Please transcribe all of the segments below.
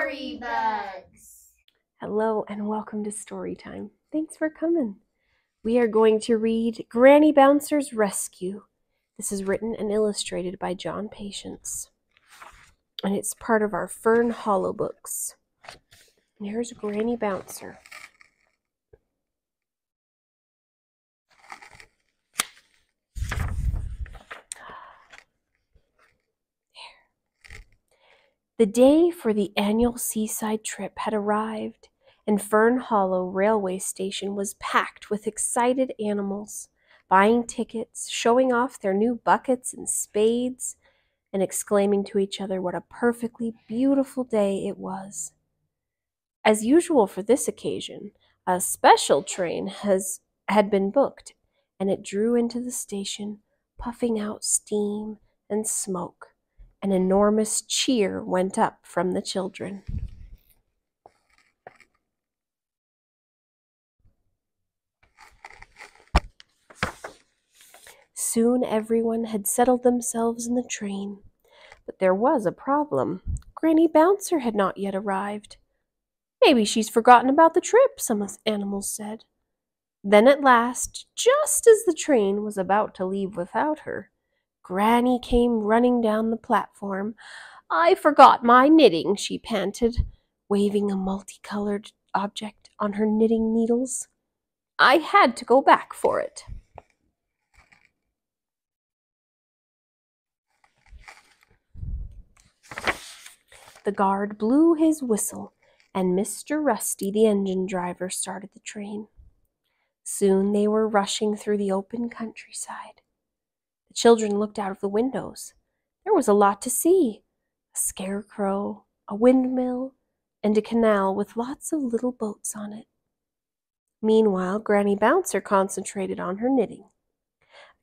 Story Bugs. Hello and welcome to Story Time. Thanks for coming. We are going to read Granny Bouncer's Rescue. This is written and illustrated by John Patience. And it's part of our Fern Hollow books. And here's Granny Bouncer. The day for the annual seaside trip had arrived, and Fern Hollow railway station was packed with excited animals, buying tickets, showing off their new buckets and spades, and exclaiming to each other what a perfectly beautiful day it was. As usual for this occasion, a special train had been booked, and it drew into the station, puffing out steam and smoke. An enormous cheer went up from the children. Soon everyone had settled themselves in the train. But there was a problem. Granny Bouncer had not yet arrived. "Maybe she's forgotten about the trip," some animals said. Then at last, just as the train was about to leave without her, Granny came running down the platform. "I forgot my knitting," she panted, waving a multicolored object on her knitting needles. "I had to go back for it." The guard blew his whistle, and Mr. Rusty, the engine driver, started the train. Soon they were rushing through the open countryside. The children looked out of the windows. There was a lot to see: a scarecrow, a windmill, and a canal with lots of little boats on it. Meanwhile, Granny Bouncer concentrated on her knitting,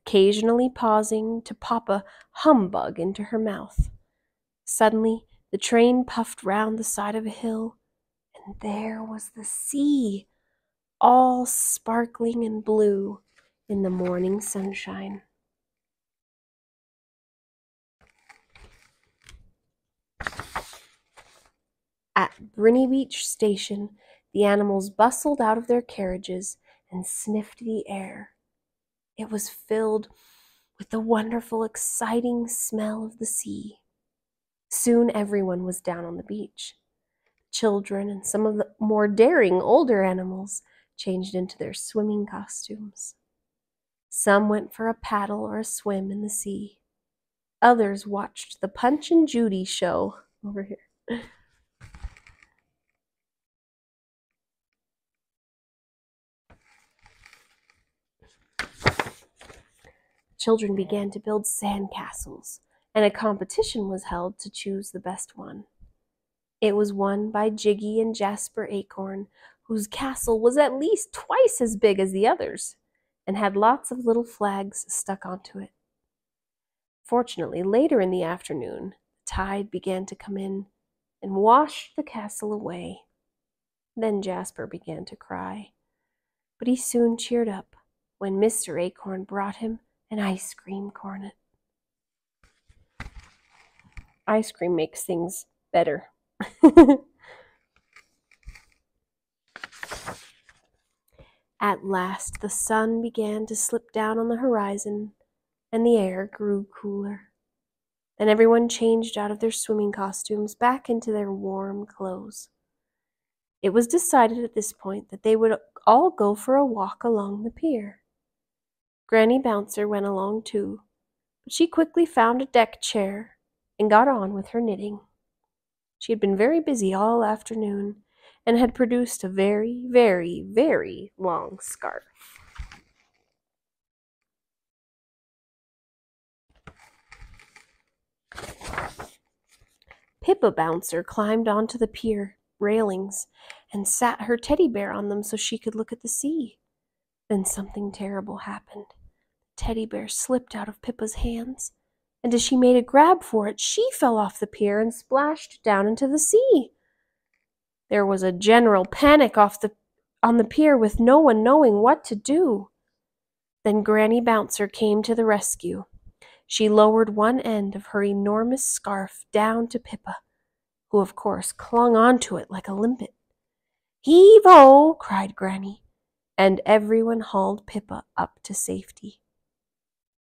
occasionally pausing to pop a humbug into her mouth. Suddenly, the train puffed round the side of a hill, and there was the sea, all sparkling and blue in the morning sunshine. At Brinney Beach Station, the animals bustled out of their carriages and sniffed the air. It was filled with the wonderful, exciting smell of the sea. Soon everyone was down on the beach. Children and some of the more daring older animals changed into their swimming costumes. Some went for a paddle or a swim in the sea. Others watched the Punch and Judy show over here. Children began to build sand castles, and a competition was held to choose the best one. It was won by Jiggy and Jasper Acorn, whose castle was at least twice as big as the others and had lots of little flags stuck onto it. Fortunately, later in the afternoon, the tide began to come in and washed the castle away. Then Jasper began to cry, but he soon cheered up when Mr. Acorn brought him an ice cream cornet. Ice cream makes things better. At last the sun began to slip down on the horizon, and the air grew cooler. Then everyone changed out of their swimming costumes back into their warm clothes. It was decided at this point that they would all go for a walk along the pier. Granny Bouncer went along too, but she quickly found a deck chair and got on with her knitting. She had been very busy all afternoon and had produced a very, very, very long scarf. Pippa Bouncer climbed onto the pier railings and sat her teddy bear on them so she could look at the sea. Then something terrible happened. The teddy bear slipped out of Pippa's hands, and as she made a grab for it, she fell off the pier and splashed down into the sea. There was a general panic on the pier, with no one knowing what to do. Then Granny Bouncer came to the rescue. She lowered one end of her enormous scarf down to Pippa, who of course clung onto it like a limpet. "Heave-o!" cried Granny, and everyone hauled Pippa up to safety.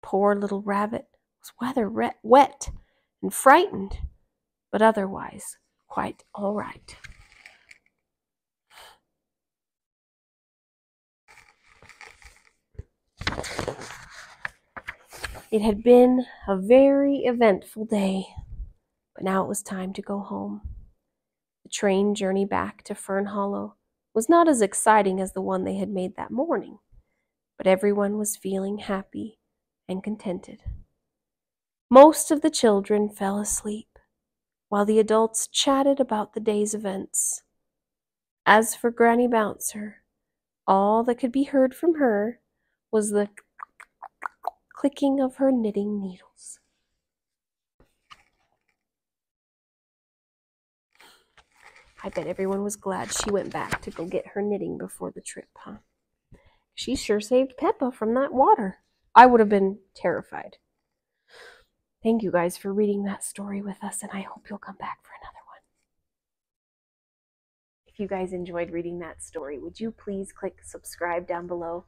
Poor little rabbit was rather wet and frightened, but otherwise quite all right. It had been a very eventful day, but now it was time to go home. The train journey back to Fern Hollow was not as exciting as the one they had made that morning, but everyone was feeling happy and contented. Most of the children fell asleep, while the adults chatted about the day's events. As for Granny Bouncer, all that could be heard from her was the clicking of her knitting needles. I bet everyone was glad she went back to go get her knitting before the trip, huh? She sure saved Peppa from that water. I would have been terrified. Thank you guys for reading that story with us, and I hope you'll come back for another one. If you guys enjoyed reading that story, would you please click subscribe down below?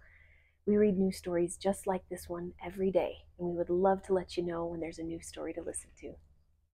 We read new stories just like this one every day, and we would love to let you know when there's a new story to listen to.